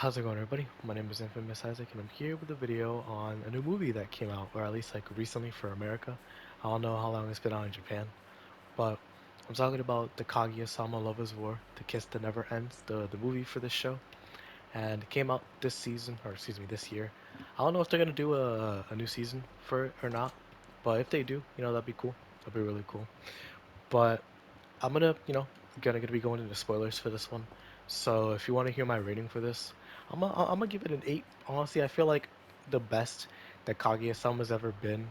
How's it going, everybody? My name is Infamous Isaac, and I'm here with a video on a new movie that came out, or at least like recently for America. I don't know how long it's been out in Japan, but I'm talking about the Kaguya Sama Lovers War, The Kiss That Never Ends, the movie for this show, and it came out this season, or excuse me, this year. I don't know if they're gonna do a new season for it or not, but if they do, that'd be cool. That'd be really cool. But I'm gonna be going into spoilers for this one. So if you want to hear my rating for this, I'm gonna give it an 8. Honestly, I feel like the best that Kaguya-sama's ever been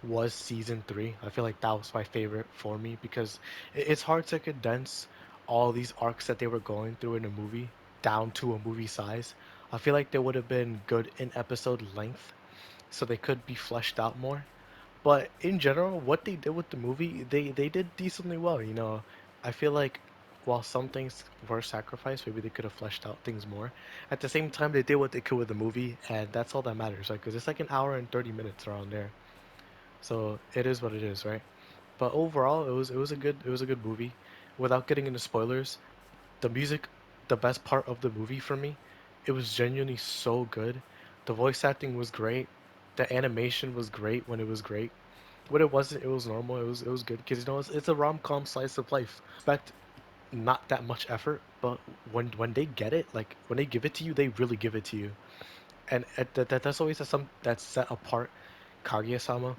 was season 3. I feel like that was my favorite for me because it's hard to condense all these arcs that they were going through in a movie down to a movie size. I feel like they would have been good in episode length, so they could be fleshed out more. But in general, what they did with the movie, they did decently well. I feel like while some things were sacrificed, maybe they could have fleshed out things more. At the same time, they did what they could with the movie, and that's all that matters, right? Because it's like an hour and 30 minutes around there, so it is what it is, right? But overall, it was a good movie. Without getting into spoilers, the music, the best part of the movie for me, it was genuinely so good. The voice acting was great. The animation was great when it was great. When it wasn't, it was normal. It was good because it's a rom-com slice of life. Expect not that much effort, but when they get it, like when they give it to you, they really give it to you. And that's always some that set apart Kaguya-sama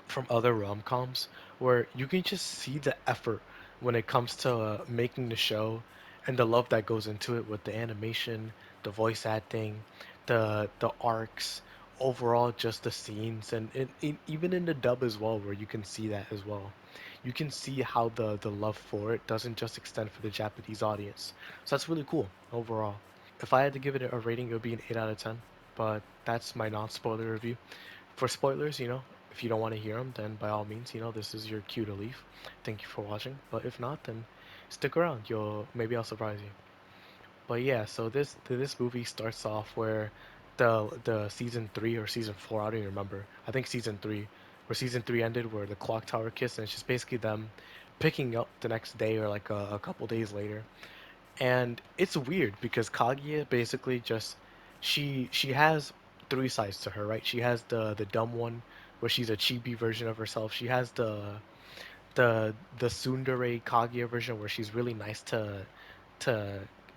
from other rom-coms, where you can just see the effort when it comes to making the show and the love that goes into it with the animation, the voice acting, the arcs, overall just the scenes, and even in the dub as well, where you can see that as well. You can see how the love for it doesn't just extend for the Japanese audience. So that's really cool overall. If I had to give it a rating, it would be an 8 out of 10. But that's my non-spoiler review. For spoilers, if you don't want to hear them, then by all means, this is your cue to leave. Thank you for watching. But if not, then stick around. Maybe I'll surprise you. But yeah, so this movie starts off where the season 3 or season 4, I don't even remember. I think season 3, where season 3 ended, where the clock tower kiss, and it's just basically them picking up the next day or like a couple days later. And it's weird because Kaguya basically just she has three sides to her, right? She has the dumb one where she's a chibi version of herself. She has the tsundere Kaguya version where she's really nice to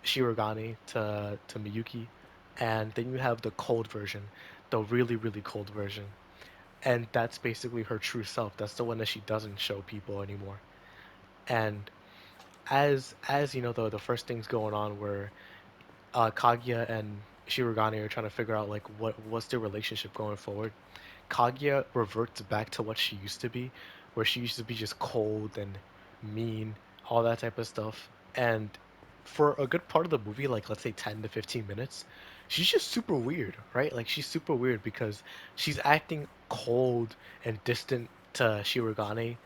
Shirogane, to Miyuki. And then you have the cold version, the really cold version. And that's basically her true self. That's the one that she doesn't show people anymore. And as the first things going on where Kaguya and Shirogane are trying to figure out like what's their relationship going forward. Kaguya reverts back to what she used to be, where she used to be just cold and mean, all that type of stuff. And for a good part of the movie, like let's say 10 to 15 minutes, she's just super weird, right? Like she's super weird because she's acting cold and distant to Shirogane,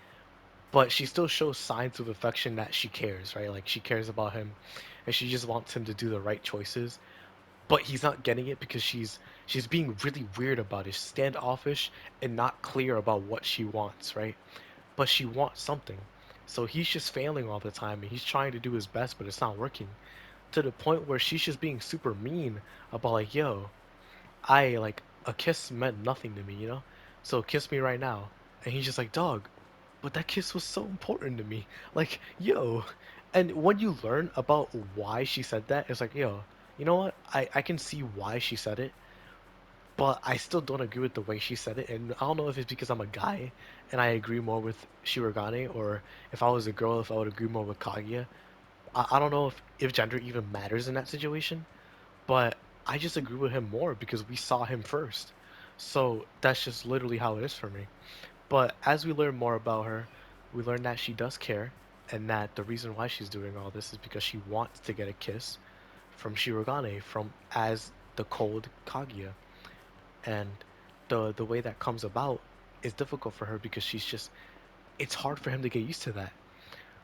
but she still shows signs of affection that she cares, right? Like she cares about him and she just wants him to do the right choices, but he's not getting it because she's being really weird about it, standoffish and not clear about what she wants, right? But she wants something. So he's just failing all the time and he's trying to do his best, but it's not working. To the point where she's just being super mean about like, yo, I like a kiss meant nothing to me. So kiss me right now. And he's just like, dog, but that kiss was so important to me. Like, yo. And when you learn about why she said that, it's like, yo, you know what? I can see why she said it, but I still don't agree with the way she said it. And I don't know if it's because I'm a guy and I agree more with Shirogane, or if I was a girl, if I would agree more with Kaguya. I don't know if gender even matters in that situation, but I just agree with him more because we saw him first. So that's just literally how it is for me. But as we learn more about her, we learn that she does care, and that the reason why she's doing all this is because she wants to get a kiss from Shirogane, from as the cold Kaguya. And the way that comes about is difficult for her because she's just it's hard for him to get used to that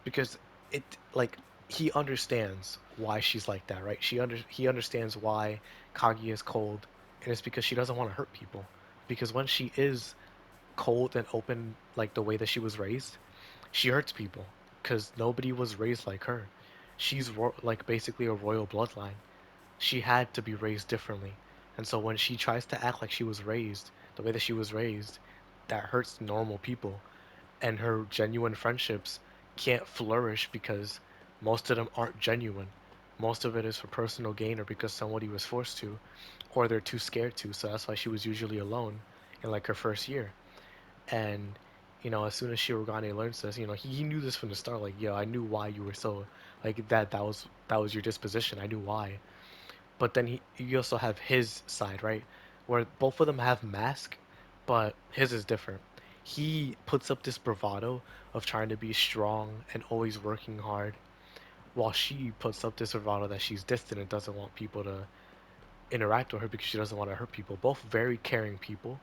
because it like he understands why she's like that, right? He understands why Kaguya is cold, and it's because she doesn't want to hurt people. Because when she is cold and open, like the way that she was raised, she hurts people because nobody was raised like her. She's like basically a royal bloodline, she had to be raised differently. And so when she tries to act like she was raised the way that she was raised, that hurts normal people. And her genuine friendships can't flourish because most of them aren't genuine. Most of it is for personal gain or because somebody was forced to, or they're too scared to. So that's why she was usually alone in like her first year. And as soon as Shirogane learns this, he knew this from the start. Like, yo, I knew why you were so like that. That was your disposition. I knew why. But then you also have his side, right? Where both of them have mask, but his is different. He puts up this bravado of trying to be strong and always working hard, while she puts up this bravado that she's distant and doesn't want people to interact with her because she doesn't want to hurt people. Both very caring people,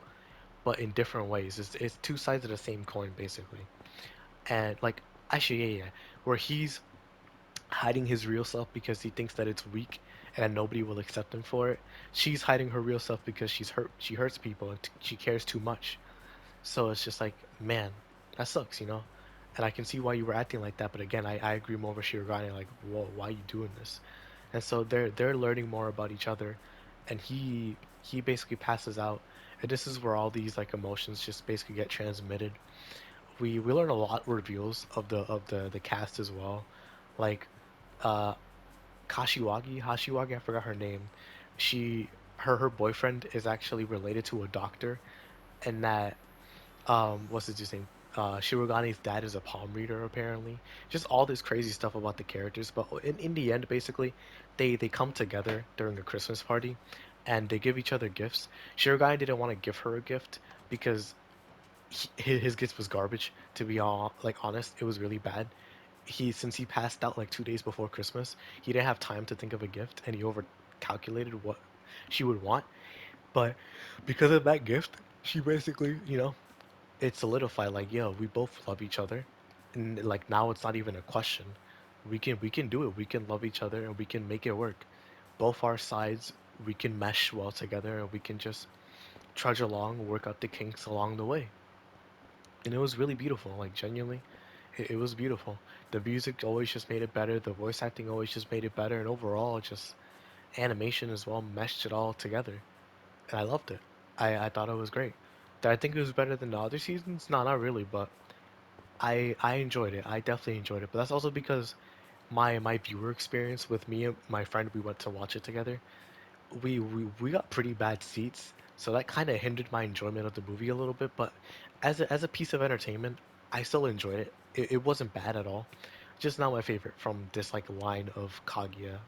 but in different ways. It's two sides of the same coin, basically. And like, actually, yeah, yeah, where he's hiding his real self because he thinks that it's weak and that nobody will accept him for it. She's hiding her real self because she's hurt. She hurts people and she cares too much. So it's just like, man, that sucks. And I can see why you were acting like that. But again, I agree more with Shirogane. Like, whoa, why are you doing this? And so they're learning more about each other, and he basically passes out. And this is where all these like emotions just basically get transmitted. We learn a lot reveals of the cast as well, like uh Hashiwagi, I forgot her name. She her boyfriend is actually related to a doctor, and that what's his name? Shirogane's dad is a palm reader apparently. Just all this crazy stuff about the characters, but in the end, basically, they come together during a Christmas party, and they give each other gifts. Shirogane didn't want to give her a gift because his gift was garbage. To be all like honest, it was really bad. Since he passed out like 2 days before Christmas, he didn't have time to think of a gift, and he over calculated what she would want. But because of that gift, she basically, it solidified like, yo, we both love each other, and like now it's not even a question. We can do it. We can love each other, and we can make it work. Both our sides, we can mesh well together, and we can just trudge along, work out the kinks along the way. And it was really beautiful, like genuinely. It was beautiful. The music always just made it better. The voice acting always just made it better, and overall, just animation as well meshed it all together. And I loved it. I thought it was great. Did I think it was better than the other seasons? No, not really, but I enjoyed it. I definitely enjoyed it. But that's also because my viewer experience with me and my friend, we went to watch it together. We got pretty bad seats, so that kind of hindered my enjoyment of the movie a little bit. But as a piece of entertainment, I still enjoyed it. It wasn't bad at all. Just not my favorite from this like line of Kaguya,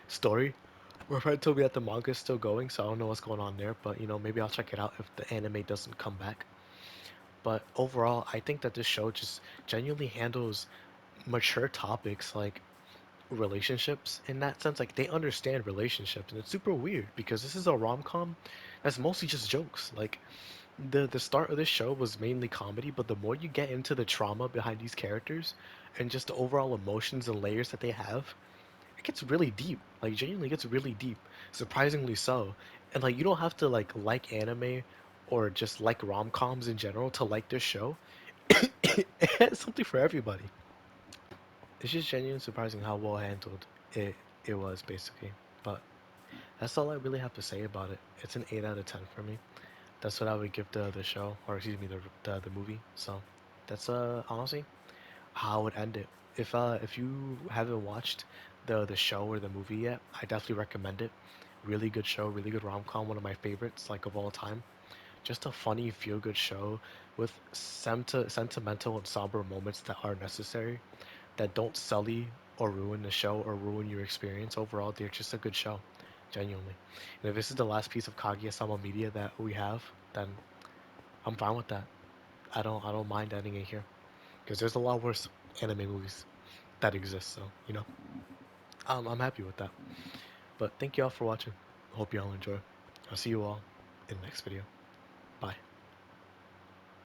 story. My friend told me that the manga is still going, so I don't know what's going on there. But maybe I'll check it out if the anime doesn't come back. But overall, I think that this show just genuinely handles mature topics like relationships in that sense. Like they understand relationships, and it's super weird because this is a rom-com that's mostly just jokes. Like the start of this show was mainly comedy, but the more you get into the trauma behind these characters and just the overall emotions and layers that they have, it gets really deep. Like genuinely gets really deep, surprisingly so. And like you don't have to like anime or just like rom-coms in general to like this show. It has something for everybody. It's just genuinely surprising how well handled it was basically. But that's all I really have to say about it. It's an 8 out of 10 for me. That's what I would give the show, or excuse me, the movie. So that's honestly how I would end it. If you haven't watched the show or the movie yet, I definitely recommend it. Really good show, really good rom-com, one of my favorites like of all time. Just a funny, feel-good show with sentimental and somber moments that are necessary, that don't sully or ruin the show or ruin your experience. Overall, they're just a good show, genuinely. And if this is the last piece of Kaguya Sama media that we have, then I'm fine with that. I don't mind ending it here because there's a lot worse anime movies that exist. So I'm happy with that. But thank you all for watching. Hope you all enjoy. I'll see you all in the next video. Bye.